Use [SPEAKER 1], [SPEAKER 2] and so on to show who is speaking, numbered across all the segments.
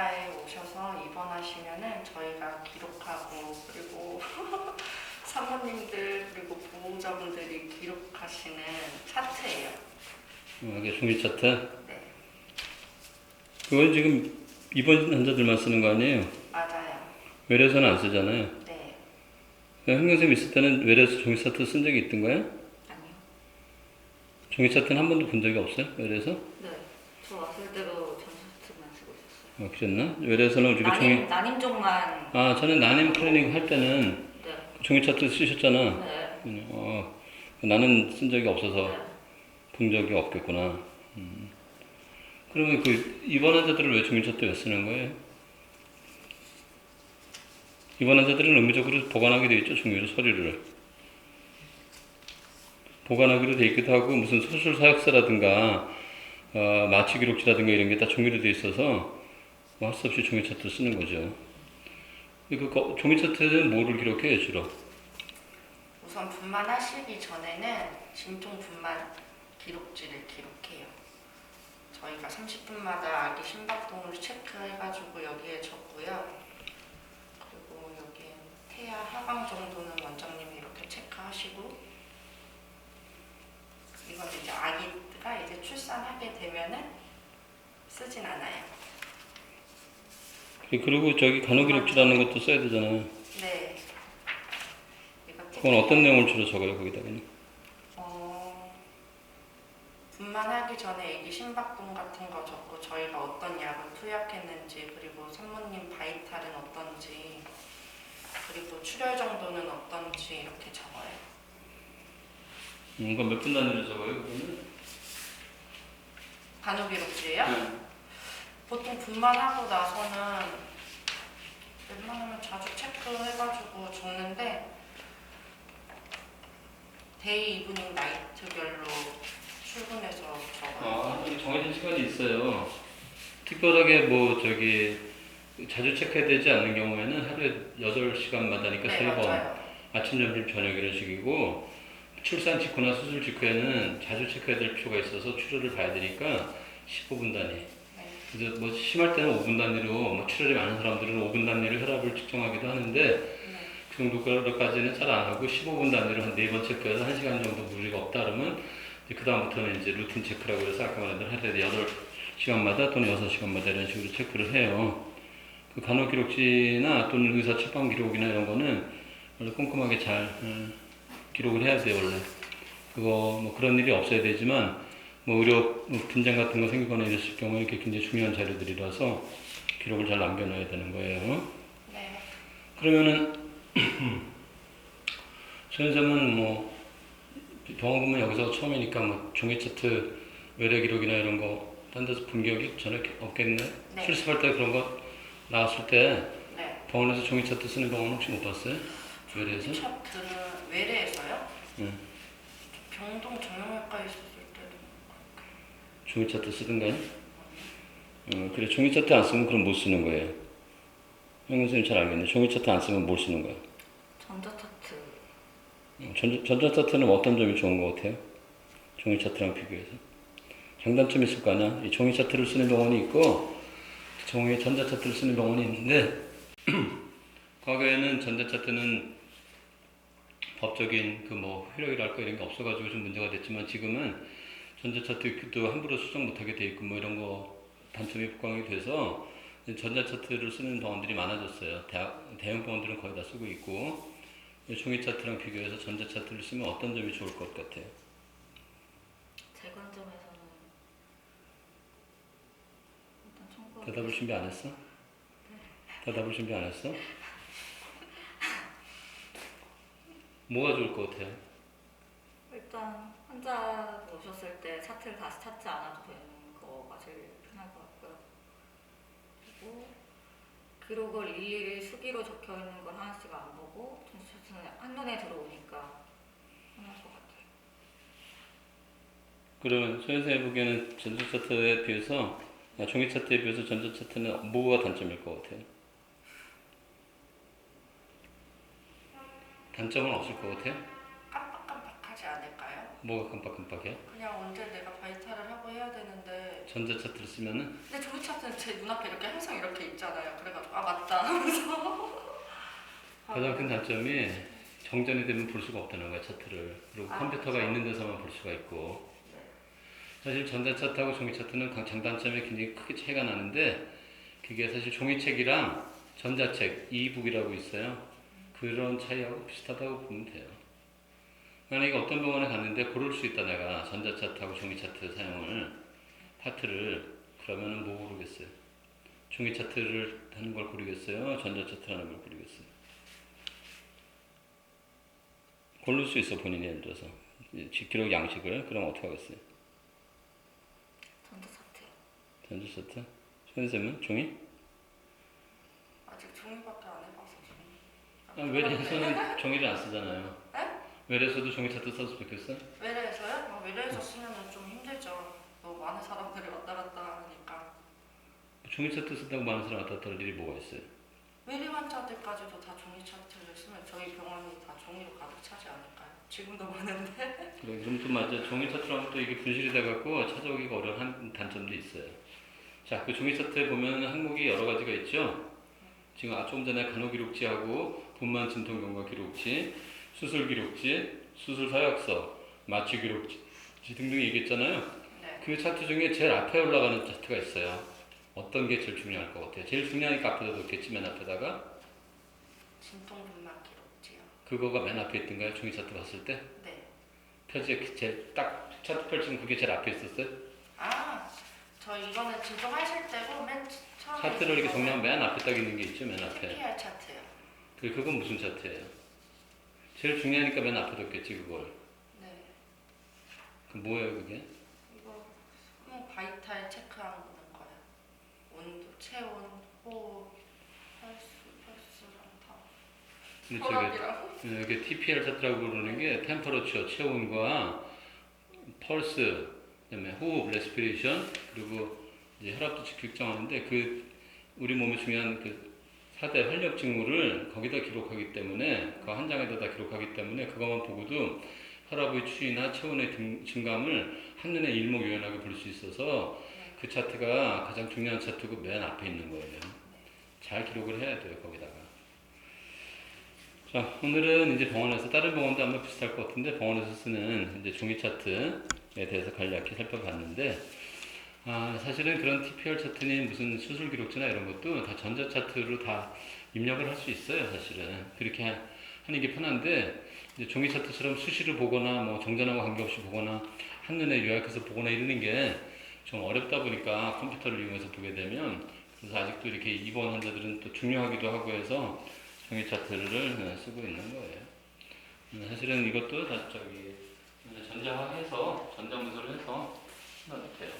[SPEAKER 1] 주말마다에 오셔서 입원하시면은 저희가 기록하고 그리고 사모님들 그리고 보호자분들이 기록하시는 차트예요.
[SPEAKER 2] 이게 종이 차트?
[SPEAKER 1] 네,
[SPEAKER 2] 그건 지금 입원 환자들만 쓰는 거 아니에요?
[SPEAKER 1] 맞아요.
[SPEAKER 2] 외래에서는 안 쓰잖아요.
[SPEAKER 1] 네,
[SPEAKER 2] 현경쌤 있을 때는 외래에서 종이 차트 쓴 적이 있던 거예요?
[SPEAKER 1] 아니요.
[SPEAKER 2] 종이 차트는 한 번도 본 적이 없어요? 외래에서?
[SPEAKER 1] 네, 저 왔을 때도 전수트만 쓰고 있었어요.
[SPEAKER 2] 그랬나? 외래에서는 우리가 종이
[SPEAKER 1] 난임종만.
[SPEAKER 2] 저는 난임 클리닉 할 때는
[SPEAKER 1] 네,
[SPEAKER 2] 종이 차트 쓰셨잖아.
[SPEAKER 1] 네,
[SPEAKER 2] 나는 쓴 적이 없어서
[SPEAKER 1] 네.
[SPEAKER 2] 본 적이 없겠구나. 그러면 그 입원 환자들을 왜 종이 차트 왜 쓰는 거예요? 입원 환자들은 의무적으로 보관하게 돼 있죠, 종이로 서류를. 보관하기로 돼 있기도 하고 무슨 소설 사역서라든가 마취 기록지라든가 이런 게 다 종이로 돼 있어서 할 수 없이 종이 차트 쓰는 거죠. 그 종이 차트는 뭐를 기록해요, 주로?
[SPEAKER 1] 우선 분만하시기 전에는 진통 분만 기록지를 기록해요. 저희가 30분마다 아기 심박동을 체크해가지고 여기에 적고요. 그리고 여기에 태아 하강 정도는 원장님이 이렇게 체크하시고, 이건 이제 아기가 이제 출산하게 되면은 쓰진 않아요.
[SPEAKER 2] 그리고 저기 간호기록지라는 것도 써야 되잖아요.
[SPEAKER 1] 네. 이거
[SPEAKER 2] 그건 어떤 내용을 주로 적어요, 거기다가는?
[SPEAKER 1] 분만하기 전에 애기 심박동 같은 거 적고 저희가 어떤 약을 투약했는지, 그리고 산모님 바이탈은 어떤지, 그리고 출혈 정도는 어떤지 이렇게 적어요.
[SPEAKER 2] 그건 몇 분 단위로 적어요, 그거는?
[SPEAKER 1] 간호기록지예요?
[SPEAKER 2] 네.
[SPEAKER 1] 보통 분만하고 나서는 웬만하면 자주 체크해가지고 적는데, 데이, 이브닝, 나이트별로 출근해서 적어요.
[SPEAKER 2] 정해진 시간이 있어요. 특별하게 자주 체크해야 되지 않는 경우에는 하루에 8시간마다니까
[SPEAKER 1] 네,
[SPEAKER 2] 3번.
[SPEAKER 1] 맞아요.
[SPEAKER 2] 아침, 점심, 저녁 이런 식이고, 출산 직후나 수술 직후에는 자주 체크해야 될 필요가 있어서 출혈을 봐야 되니까 15분 단위.
[SPEAKER 1] 네.
[SPEAKER 2] 그래서 뭐 심할 때는 5분 단위로, 뭐 출혈이 많은 사람들은 5분 단위로 혈압을 측정하기도 하는데,
[SPEAKER 1] 네.
[SPEAKER 2] 그 정도까지는 잘 안 하고 15분 단위로 한 4번 체크해서 1시간 정도 무리가 없다 그러면 그 다음부터는 이제 루틴 체크라고 해서 아까 말한 대로 하루에 8시간마다 또는 6시간마다 이런 식으로 체크를 해요. 그 간호기록지나 또는 의사 처방기록이나 이런 거는 원래 꼼꼼하게 잘 기록을 해야 돼요, 원래. 그거 뭐 그런 일이 없어야 되지만 뭐 의료 분쟁 같은 거 생기거나 이랬을 경우에 이렇게 굉장히 중요한 자료들이라서 기록을 잘 남겨놔야 되는 거예요.
[SPEAKER 1] 네.
[SPEAKER 2] 그러면은 선생님은 뭐 병원 보면 여기서 처음이니까 뭐 종이 차트 외래 기록이나 이런 거 딴 데서 본 기억이 전혀 없겠네.
[SPEAKER 1] 네.
[SPEAKER 2] 실습할 때 그런 거 나왔을 때
[SPEAKER 1] 네.
[SPEAKER 2] 병원에서 종이 차트 쓰는 병원 혹시 못 봤어요? 외래에서?
[SPEAKER 1] 차트는 외래에서요?
[SPEAKER 2] 응.
[SPEAKER 1] 병동 정형외과에 있었을 때도.
[SPEAKER 2] 종이 차트 쓰던가요? 그래 종이 차트 안 쓰면 그럼 못 쓰는 거예요. 형 선생님 잘 알겠네. 종이 차트 안 쓰면 뭘 쓰는 거야?
[SPEAKER 1] 전자차트.
[SPEAKER 2] 전자차트는 어떤 점이 좋은 것 같아요? 종이 차트랑 비교해서. 장단점이 있을 거 아니야? 이 종이 차트를 쓰는 병원이 있고, 전자차트를 쓰는 병원이 있는데, 과거에는 전자차트는 법적인 효력이랄까 이런 게 없어가지고 좀 문제가 됐지만 지금은 전자차트도 함부로 수정 못하게 돼 있고 뭐 이런 거 단점이 부각이 돼서 전자차트를 쓰는 병원들이 많아졌어요. 대형 병원들은 거의 다 쓰고 있고, 종이 차트랑 비교해서 전자차트를 쓰면 어떤 점이 좋을 것 같아요?
[SPEAKER 1] 제 관점에서는 일단 청구.
[SPEAKER 2] 대답을 준비 안 했어? 대답을 준비 안 했어? 뭐가 좋을 것 같아요?
[SPEAKER 1] 일단 환자 오셨을 때 차트를 다시 찾지 않아도 되는 거가 제일 편할 것 같고요. 그리고 기록을 일일이 수기로 적혀 있는 걸 하나씩 안 보고 전수차트는 한눈에 들어오니까 편할 것 같아요.
[SPEAKER 2] 그러면 소 선생님 보기에는 전자차트에 비해서 종이 차트에 비해서 전자차트는 뭐가 단점일 것 같아요? 단점은 없을 것 같아요?
[SPEAKER 1] 깜빡깜빡하지 않을까요?
[SPEAKER 2] 뭐가 깜빡깜빡이야?
[SPEAKER 1] 그냥 언제 내가 바이탈을 하고 해야 되는데
[SPEAKER 2] 전자 차트를 쓰면은
[SPEAKER 3] 근데 종이 차트는 제 눈앞에 이렇게 항상 이렇게 있잖아요. 그래가지고 아 맞다 하면서
[SPEAKER 2] 가장 큰 단점이 정전이 되면 볼 수가 없다는 거야 차트를. 그리고
[SPEAKER 3] 아,
[SPEAKER 2] 컴퓨터가
[SPEAKER 3] 그렇죠.
[SPEAKER 2] 있는 데서만 볼 수가 있고.
[SPEAKER 3] 네.
[SPEAKER 2] 사실 전자 차트하고 종이 차트는 장단점이 굉장히 크게 차이가 나는데 그게 사실 종이책이랑 전자책, 이북이라고 있어요. 그런 차이하고 비슷하다고 보면 돼요. 만약에 어떤 병원에 갔는데 고를 수 있다 내가 전자 차트하고 종이 차트 사용을 파트를 그러면은 뭐 고르겠어요? 종이 차트를 하는 걸 고르겠어요? 전자 차트를 하는 걸 고르겠어요? 고를 수 있어 본인이 예를 들어서 기록 양식을 그럼 어떻게 하겠어요?
[SPEAKER 1] 전자 차트요.
[SPEAKER 2] 전자 차트? 선생님은 종이?
[SPEAKER 3] 아직 종이밖에 안 해봐서
[SPEAKER 2] 아, 외래에서는 종이를 안 쓰잖아요.
[SPEAKER 3] 네?
[SPEAKER 2] 외래에서도 종이 차트 썼으면 좋겠어?
[SPEAKER 3] 외래에서요? 외래에서 쓰면은 좀 힘들죠. 너무 많은 사람들이 왔다 갔다 하니까.
[SPEAKER 2] 종이 차트 쓴다고 많은 사람 왔다 갔다 할 일이 뭐가 있어요?
[SPEAKER 3] 외래 환자들까지도 다 종이 차트를 쓰면 저희 병원이 다 종이로 가득 차지 않을까요? 지금도 많은데.
[SPEAKER 2] 그래, 그럼 또 맞아. 종이 차트로 하면 또 이게 분실이 돼갖고 찾아오기가 어려운 단점도 있어요. 자, 그 종이 차트에 보면 항목이 여러 가지가 있죠? 지금 조금 전에 간호기록지하고 분만 진통경과 기록지, 수술 기록지, 수술 서약서, 마취 기록지 등등 얘기했잖아요.
[SPEAKER 3] 네.
[SPEAKER 2] 그 차트 중에 제일 앞에 올라가는 차트가 있어요. 어떤 게 제일 중요할 것 같아요? 제일 중요하니까 앞에다 놓겠지, 맨 앞에다가.
[SPEAKER 3] 진통분만 기록지요.
[SPEAKER 2] 그거가 맨 앞에 있던가요? 종이 차트 봤을 때?
[SPEAKER 3] 네.
[SPEAKER 2] 표지에 제일 딱 차트 펼치면 그게 제일 앞에 있었어요?
[SPEAKER 3] 아, 저 이거는 진통하실 때고 맨 처음에
[SPEAKER 2] 차트를 이렇게 정리하면 맨 앞에 딱 있는 게 있죠, 맨 앞에.
[SPEAKER 3] TPR 차트요.
[SPEAKER 2] 그건 무슨 차트예요? 제일 중요하니까 맨 앞에 뒀겠지, 그걸.
[SPEAKER 3] 네.
[SPEAKER 2] 그 뭐예요, 그게?
[SPEAKER 3] 이거 바이탈 체크하는 거예요. 온도, 체온, 호흡, 펄스랑 다.
[SPEAKER 2] 근데
[SPEAKER 3] 혈압이랑.
[SPEAKER 2] 저게 이게 TPR 차트라고 부르는 게 템퍼러처, 체온과 펄스, 그다음에 호흡, 레스피레이션, 그리고 이제 혈압도 측정하는데 그 우리 몸에 중요한 그 4대 활력 징후를 거기다 기록하기 때문에 그 한 장에다 다 기록하기 때문에 그것만 보고도 혈압의 추이나 체온의 증감을 한눈에 일목요연하게 볼 수 있어서 그 차트가 가장 중요한 차트고 맨 앞에 있는 거예요. 잘 기록을 해야 돼요, 거기다가. 자, 오늘은 이제 병원에서, 다른 병원도 아마 비슷할 것 같은데, 병원에서 쓰는 이제 종이 차트에 대해서 간략히 살펴봤는데, 사실은 그런 TPR 차트니 무슨 수술 기록지나 이런 것도 다 전자 차트로 다 입력을 할 수 있어요, 사실은. 그렇게 하는 게 편한데, 이제 종이 차트처럼 수시로 보거나, 뭐 정전하고 관계없이 보거나, 한눈에 요약해서 보거나 이러는 게 좀 어렵다 보니까 컴퓨터를 이용해서 보게 되면, 그래서 아직도 이렇게 입원 환자들은 또 중요하기도 하고 해서 종이 차트를 쓰고 있는 거예요. 사실은 이것도 다 전자화해서, 전자문서를 해서 해놔도 돼요.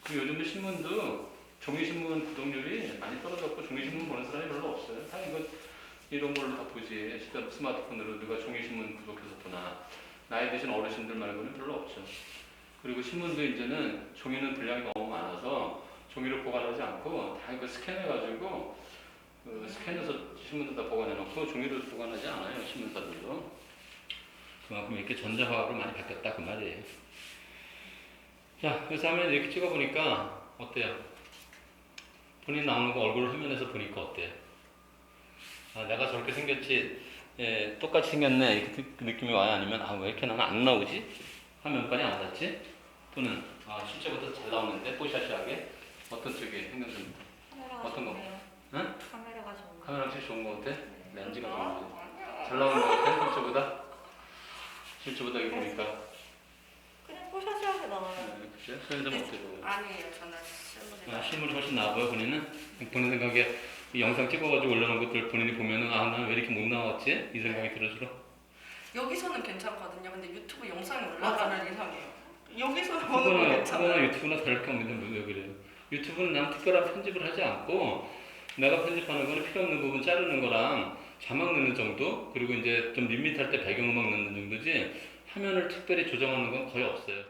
[SPEAKER 2] 그리고 요즘에 신문도 종이신문 구독률이 많이 떨어졌고 종이신문 보는 사람이 별로 없어요. 다 이런 걸로 다 보지. 스마트폰으로 누가 종이신문 구독해서 보나. 나이 드신 어르신들 말고는 별로 없죠. 그리고 신문도 이제는 종이는 분량이 너무 많아서 종이로 보관하지 않고 다 이거 스캔해가지고 스캔해서 신문도 다 보관해놓고 종이로 보관하지 않아요. 신문사들도. 그만큼 이렇게 전자화로 많이 바뀌었다 그 말이에요. 자, 그래서 화면 이렇게 찍어보니까 어때요? 본인 나오는 거 얼굴 화면에서 보니까 어때요? 내가 저렇게 생겼지, 똑같이 생겼네 이렇게 그 느낌이 와요? 아니면 왜 이렇게 나는 안 나오지? 화면빨이 안 닿지? 또는 실제보다 잘 나오는데 뽀샤시하게 어떤 쪽이 생겼습니까?
[SPEAKER 1] 카메라가
[SPEAKER 2] 어떤 거?
[SPEAKER 1] 좋네요.
[SPEAKER 2] 응?
[SPEAKER 1] 카메라가 좋은 거.
[SPEAKER 2] 카메라 제일 좋은 거 같아?
[SPEAKER 1] 네.
[SPEAKER 2] 렌즈가 좋은 거 잘 나오는 거 같아? 실제보다? 실제보다 이거 보니까
[SPEAKER 1] 그냥 뽀샤시하게 나와요.
[SPEAKER 2] 그치? 소연점 어때요?
[SPEAKER 3] 아니에요, 저는 실물이.
[SPEAKER 2] 실물이 훨씬 나아 보여 본인은? 본인 생각에 이 영상 찍어가지고 올려놓은 것들 본인이 보면은 난 왜 이렇게 못 나왔지? 이 생각이 들어주러?
[SPEAKER 3] 여기서는 괜찮거든요. 근데 유튜브 영상이 올라가면 이상해요. 여기서 보는 거
[SPEAKER 2] 그거나
[SPEAKER 3] 괜찮아요.
[SPEAKER 2] 유튜브나 다를 게 없는데 왜 그래요? 유튜브는 난 특별한 편집을 하지 않고 내가 편집하는 거는 필요 없는 부분 자르는 거랑 자막 넣는 정도, 그리고 이제 좀 밋밋할 때 배경음악 넣는 정도지 화면을 특별히 조정하는 건 거의 없어요.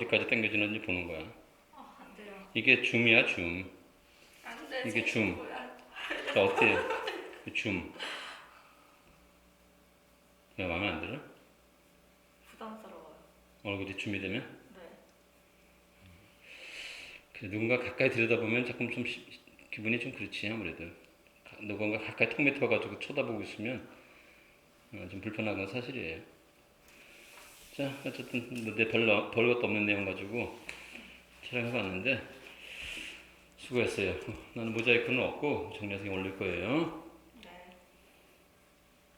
[SPEAKER 2] 어디까지 당겨지는지 보는 거야.
[SPEAKER 1] 안 돼요.
[SPEAKER 2] 이게 줌이야, 줌.
[SPEAKER 1] 안 돼.
[SPEAKER 2] 이게
[SPEAKER 1] 지금
[SPEAKER 2] 줌.
[SPEAKER 1] 뭐야.
[SPEAKER 2] 자, 어때? 줌. 야, 마음에 안 들어?
[SPEAKER 1] 부담스러워요.
[SPEAKER 2] 얼굴이 줌이 되면?
[SPEAKER 1] 네.
[SPEAKER 2] 그래, 누군가 가까이 들여다보면 조금 좀 기분이 좀 그렇지, 아무래도. 누군가 가까이 턱 밑에 와가지고 쳐다보고 있으면 좀 불편한 건 사실이에요. 자, 어쨌든 내 별것도 없는 내용 가지고 촬영해봤는데 수고했어요. 나는 모자이크는 없고 정리해서 올릴 거예요.